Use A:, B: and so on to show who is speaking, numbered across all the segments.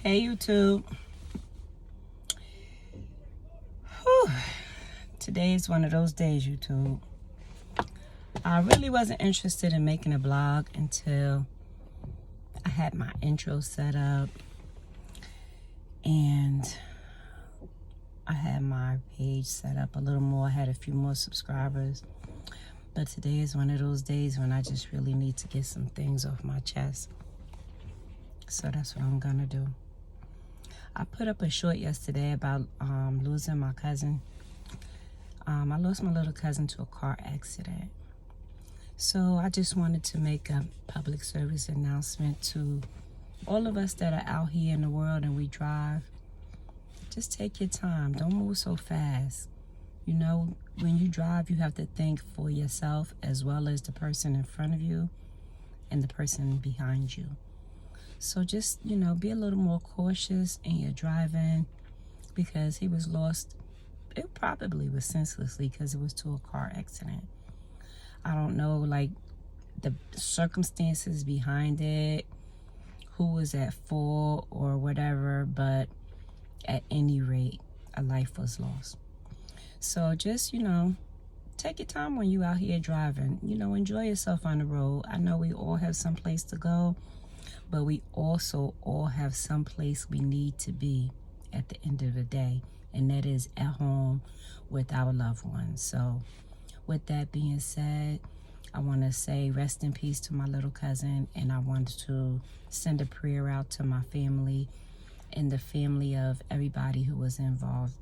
A: Hey YouTube. Whew. Today is one of those days, YouTube. I really wasn't interested in making a blog until I had my intro set up and I had my page set up a little more. I had a few more subscribers. But today is one of those days when I just really need to get some things off my chest. So that's what I'm gonna do. I put up a short yesterday about losing my cousin. I lost my little cousin to a car accident. So I just wanted to make a public service announcement to all of us that are out here in the world and we drive. Just take your time. Don't move so fast. You know, when you drive, you have to think for yourself as well as the person in front of you and the person behind you. So just, be a little more cautious in your driving because he was lost. It probably was senselessly because it was to a car accident. I don't know, like, the circumstances behind it, who was at fault or whatever, but at any rate, a life was lost. So just, take your time when you out here driving. Enjoy yourself on the road. I know we all have some place to go, but we also all have some place we need to be at the end of the day, and that is at home with our loved ones. So with that being said, I want to say rest in peace to my little cousin, and I wanted to send a prayer out to my family and the family of everybody who was involved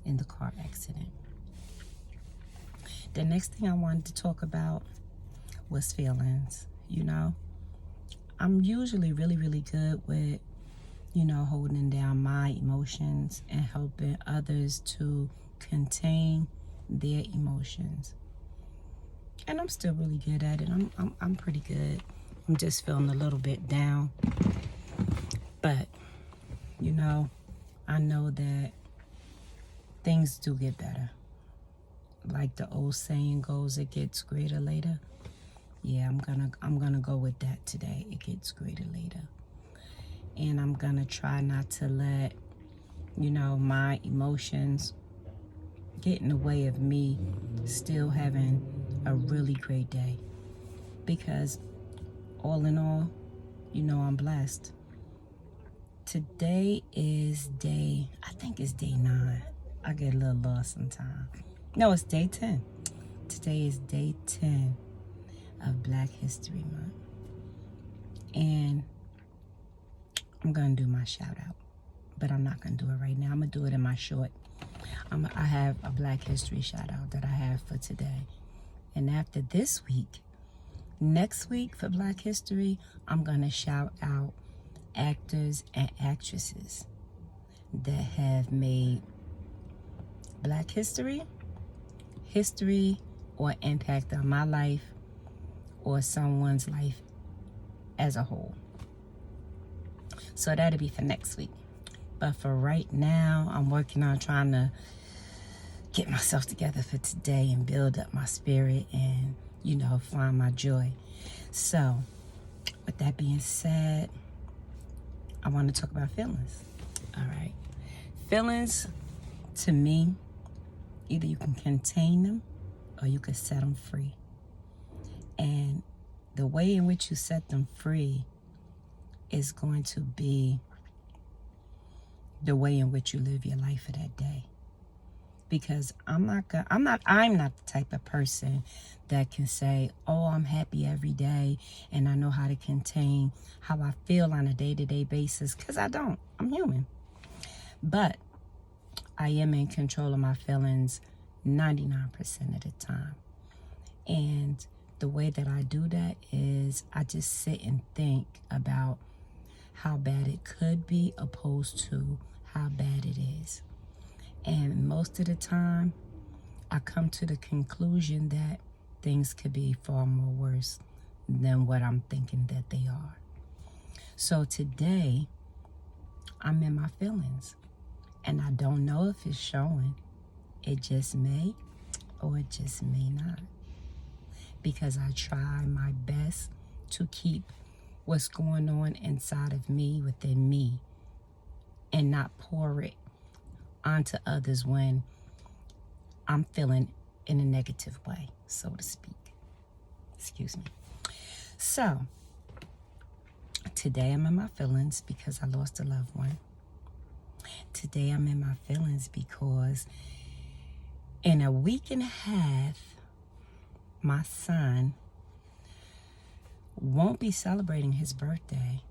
A: in the car accident. The next thing I wanted to talk about was feelings. I'm usually really, really good with, holding down my emotions and helping others to contain their emotions. And I'm still really good at it. I'm pretty good. I'm just feeling a little bit down. But, I know that things do get better. Like the old saying goes, it gets greater later. Yeah, I'm gonna go with that today. It gets greater later. And I'm gonna try not to let, my emotions get in the way of me still having a really great day. Because all in all, I'm blessed. Today is I think it's day 9. I get a little lost sometimes. No, it's day 10. Today is day 10 of Black History Month. And I'm going to do my shout out. But I'm not going to do it right now. I'm going to do it in my short. I have a Black History shout out that I have for today. And after this week, next week for Black History, I'm going to shout out actors and actresses that have made Black history, or impact on my life or someone's life as a whole. So that'll be for next week. But for right now, I'm working on trying to get myself together for today and build up my spirit and, find my joy. So with that being said, I want to talk about feelings. All right. Feelings, to me, either you can contain them or you can set them free. And the way in which you set them free is going to be the way in which you live your life for that day. Because I'm not the type of person that can say, oh, I'm happy every day and I know how to contain how I feel on a day-to-day basis, because I don't. I'm human. But I am in control of my feelings 99% of the time. And the way that I do that is I just sit and think about how bad it could be opposed to how bad it is. And most of the time, I come to the conclusion that things could be far more worse than what I'm thinking that they are. So today, I'm in my feelings. And I don't know if it's showing. It just may or it just may not. Because I try my best to keep what's going on inside of me, within me, and not pour it onto others when I'm feeling in a negative way, so to speak. Excuse me. So, today I'm in my feelings because I lost a loved one. Today I'm in my feelings because in a week and a half, my son won't be celebrating his birthday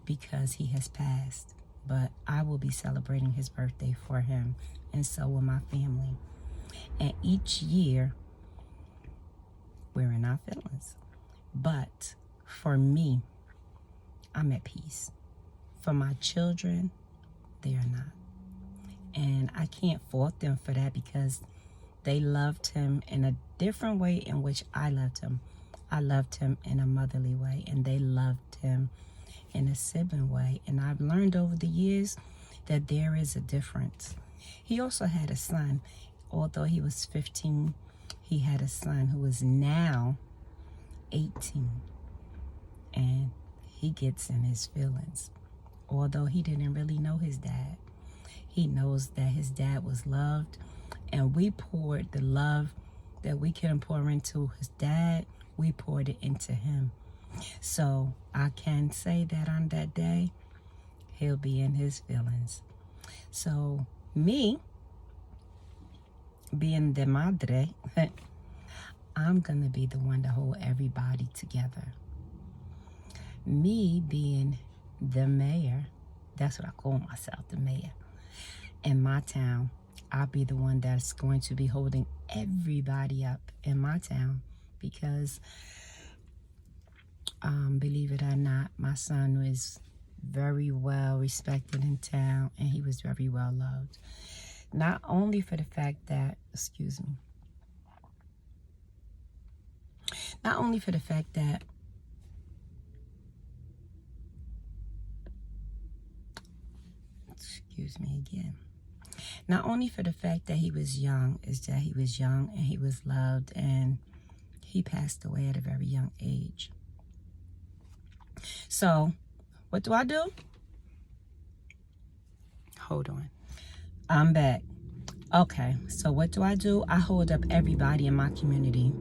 A: because he has passed. But I will be celebrating his birthday for him, and so will my family. And each year, we're in our feelings. But for me, I'm at peace. For my children, they are not. And I can't fault them for that because they loved him in a different way in which I loved him. I loved him in a motherly way, and they loved him in a sibling way. And I've learned over the years that there is a difference. He also had a son. Although he was 15, he had a son who is now 18. And he gets in his feelings. Although he didn't really know his dad, he knows that his dad was loved, and we poured the love that we couldn't pour into his dad, we poured it into him. So I can say that on that day, he'll be in his feelings. So me, being the madre, I'm going to be the one to hold everybody together. Me being the mayor, that's what I call myself, the mayor. In my town, I'll be the one that's going to be holding everybody up in my town because believe it or not, my son was very well respected in town, and he was very well loved. Not only for the fact that, not only for the fact that not only for the fact that he was young, is that he was young and he was loved, and he passed away at a very young age. So, what do? Hold on. I'm back. Okay, so what do? I hold up everybody in my community.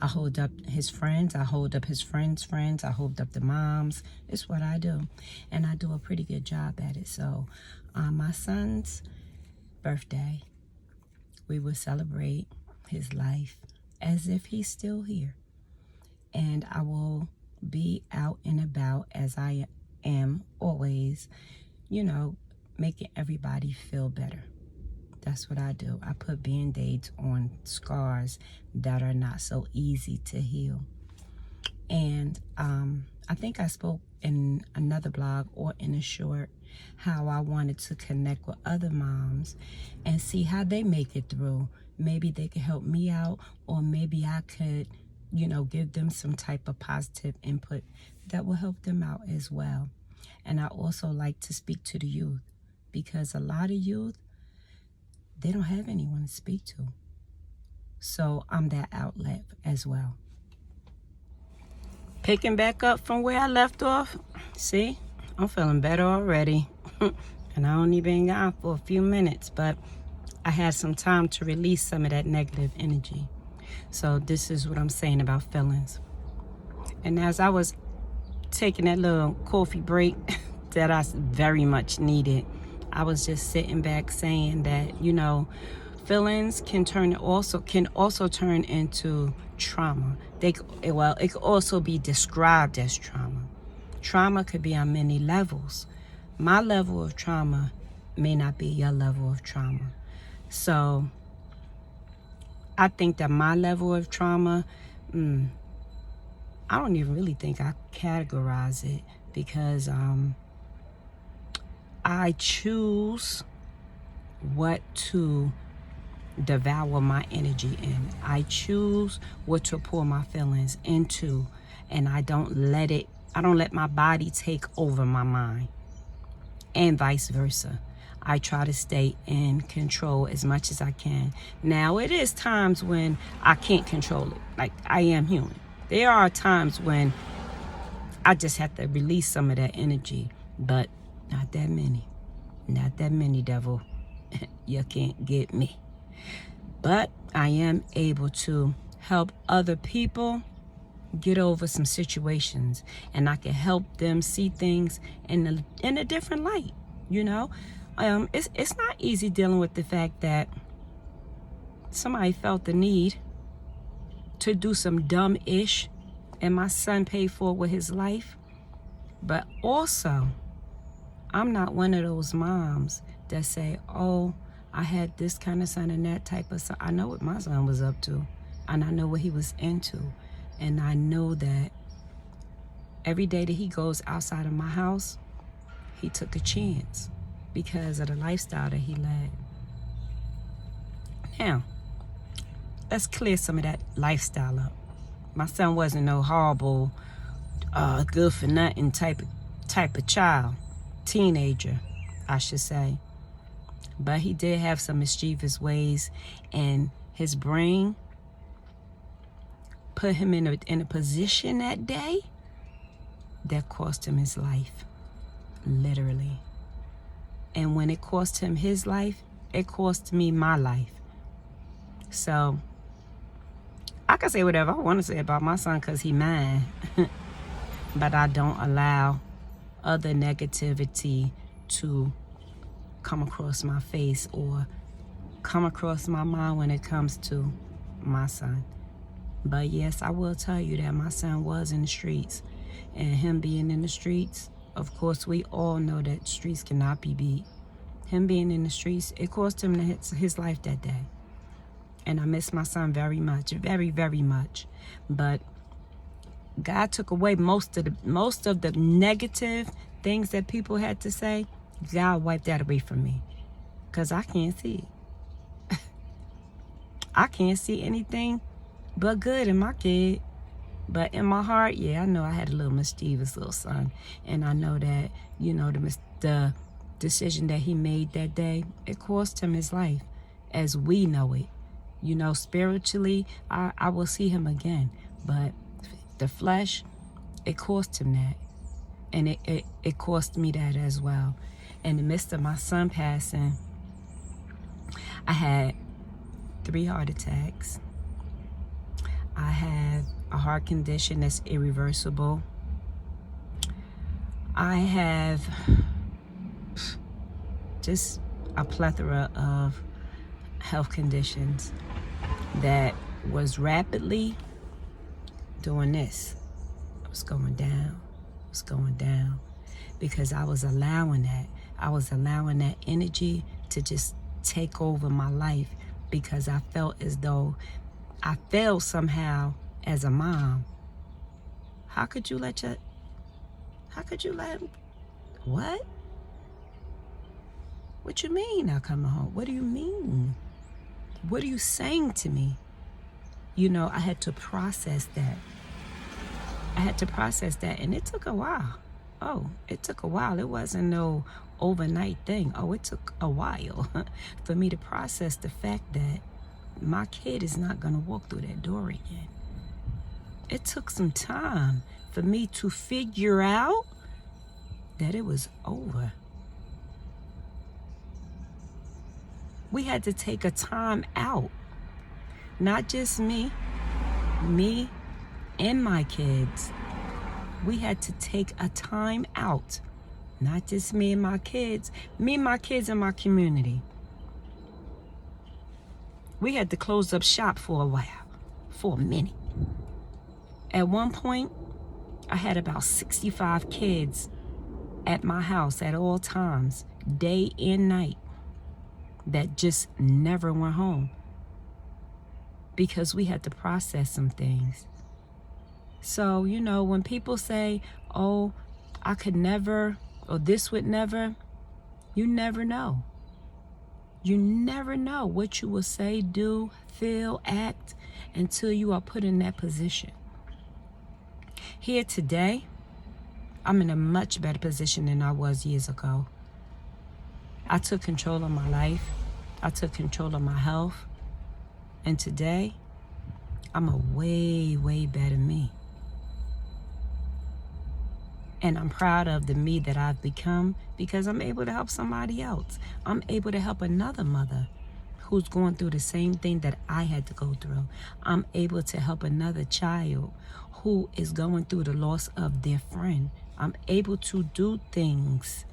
A: I hold up his friends. I hold up his friends' friends. I hold up the moms. It's what I do. And I do a pretty good job at it. So, on my son's birthday, we will celebrate his life as if he's still here. And I will be out and about as I am always, making everybody feel better. That's what I do. I put Band-Aids on scars that are not so easy to heal. And I think I spoke in another blog or in a short how I wanted to connect with other moms and see how they make it through. Maybe they could help me out, or maybe I could give them some type of positive input that will help them out as well. And I also like to speak to the youth, because a lot of youth, they don't have anyone to speak to. So I'm that outlet as well. Picking back up from where I left off. See, I'm feeling better already. And I only been gone for a few minutes, but I had some time to release some of that negative energy. So this is what I'm saying about feelings. And as I was taking that little coffee break that I very much needed, I was just sitting back saying that, feelings can also turn into trauma. It could also be described as trauma. Trauma could be on many levels. My level of trauma may not be your level of trauma. So I think that my level of trauma, I don't even really think I categorize it, because I choose what to devour my energy in. I choose what to pour my feelings into, and I don't let my body take over my mind, and vice versa. I try to stay in control as much as I can. Now, it is times when I can't control it. Like, I am human. There are times when I just have to release some of that energy, but not that many. Not that many, devil. You can't get me. But I am able to help other people get over some situations, and I can help them see things in a different light. You know, it's not easy dealing with the fact that somebody felt the need to do some dumb-ish, and my son paid for it with his life. But also, I'm not one of those moms that say, oh, I had this kind of son and that type of son. I know what my son was up to, and I know what he was into. And I know that every day that he goes outside of my house, he took a chance because of the lifestyle that he led. Now, let's clear some of that lifestyle up. My son wasn't no horrible, good for nothing type of child, teenager, I should say. But he did have some mischievous ways, and his brain put him in a position that day that cost him his life, literally. And when it cost him his life, it cost me my life. So I can say whatever I want to say about my son because he mine. But I don't allow other negativity to come across my face or come across my mind when it comes to my son. But yes, I will tell you that my son was in the streets. And him being in the streets, of course, we all know that streets cannot be beat. Him being in the streets, it cost him his life that day. And I miss my son very much, very, very much. But God took away most of the negative things that people had to say. God wiped that away from me because I can't see it. I can't see anything but good in my kid. But in my heart, yeah, I know I had a little mischievous little son. And I know that, you know, the decision that he made that day, it cost him his life as we know it. You know, spiritually, I will see him again. But the flesh, it cost him that. And it cost me that as well. In the midst of my son passing, I had 3 heart attacks. I have a heart condition that's irreversible. I have just a plethora of health conditions that was rapidly doing this. It was going down. It was going down because I was allowing that. I was allowing that energy to just take over my life because I felt as though I failed somehow as a mom. How could you let what? What you mean not coming home? What do you mean? What are you saying to me? You know, I had to process that. And it took a while. Oh, it took a while. It wasn't no overnight thing. Oh, it took a while for me to process the fact that my kid is not going to walk through that door again. It took some time for me to figure out that it was over. We had to take a time out. Not just me and my kids. We had to take a time out. Not just me and my kids and my community. We had to close up shop for a while, for a minute. At one point, I had about 65 kids at my house at all times, day and night, that just never went home because we had to process some things. So, you know, when people say, oh, I could never, or this would never, you never know. You never know what you will say, do, feel, act until you are put in that position. Here today, I'm in a much better position than I was years ago. I took control of my life. I took control of my health. And today, I'm a way, way better me. And I'm proud of the me that I've become because I'm able to help somebody else. I'm able to help another mother who's going through the same thing that I had to go through. I'm able to help another child who is going through the loss of their friend. I'm able to do things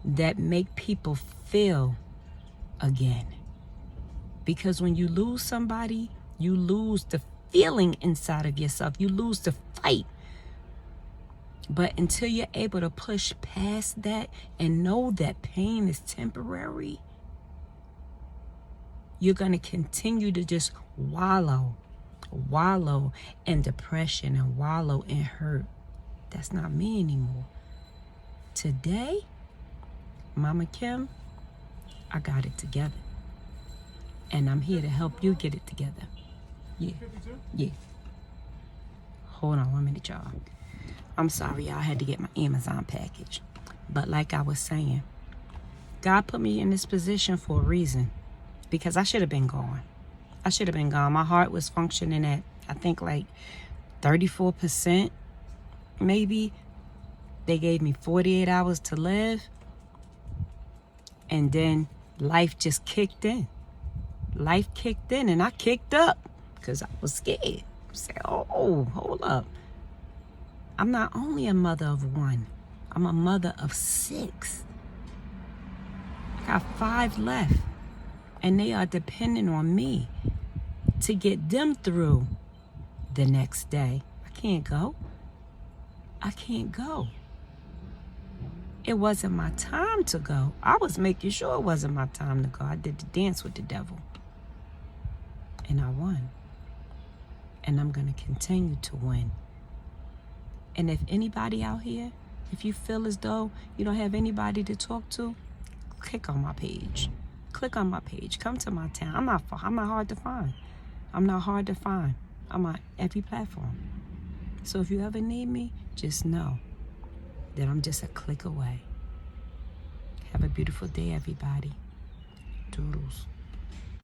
A: that make people feel again. Because when you lose somebody, you lose the feeling inside of yourself. You lose the fight. But until you're able to push past that and know that pain is temporary, you're going to continue to just wallow in depression and wallow in hurt. That's not me anymore. Today, Mama Kim, I got it together. And I'm here to help you get it together. Yeah. Yeah. Hold on 1 minute, y'all. I'm sorry, y'all. I had to get my Amazon package. But like I was saying, God put me in this position for a reason. Because I should have been gone. I should have been gone. My heart was functioning at, I think, like 34%, maybe. They gave me 48 hours to live. And then life just kicked in. Life kicked in and I kicked up because I was scared. I said, oh, hold up. I'm not only a mother of one. I'm a mother of 6. I got 5 left. And they are depending on me to get them through the next day. I can't go. I can't go. It wasn't my time to go. I was making sure it wasn't my time to go. I did the dance with the devil. And I won. And I'm going to continue to win. And if anybody out here, if you feel as though you don't have anybody to talk to, click on my page. Click on my page. Come to my town. I'm not hard to find. I'm not hard to find. I'm on every platform. So if you ever need me, just know that I'm just a click away. Have a beautiful day, everybody. Doodles.